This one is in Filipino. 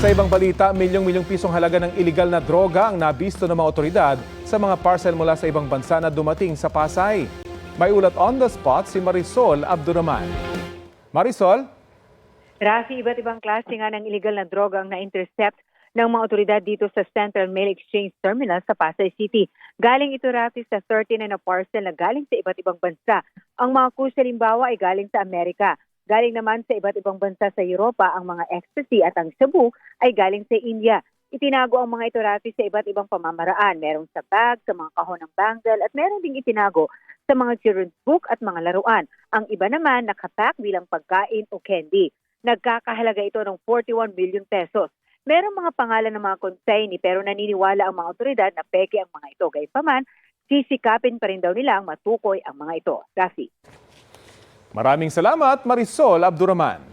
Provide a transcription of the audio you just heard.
Sa ibang balita, milyong-milyong pisong halaga ng iligal na droga ang nabisto ng mga otoridad sa mga parcel mula sa ibang bansa na dumating sa Pasay. May ulat on the spot si Marisol Abdurrahman. Marisol? Rafi, iba't ibang klase nga ng illegal na droga ang na-intercept ng mga otoridad dito sa Central Mail Exchange Terminal sa Pasay City. Galing ito, Rafi, sa 39 na parcel na galing sa iba't ibang bansa. Ang mga kusa halimbawa ay galing sa Amerika. Galing naman sa iba't ibang bansa sa Europa ang mga ecstasy at ang shabu ay galing sa India. Itinago ang mga ito, Rafi, sa iba't ibang pamamaraan. Merong sa bag, sa mga kahon ng bangle at meron ding itinago sa mga children's book at mga laruan. Ang iba naman nakapack bilang pagkain o candy. Nagkakahalaga ito ng 41 million pesos. Merong mga pangalan ng mga consignee pero naniniwala ang mga otoridad na peke ang mga ito. Gayunpaman, sisikapin pa rin daw nilang matukoy ang mga ito. Rafi. Maraming salamat, Marisol Abdurrahman.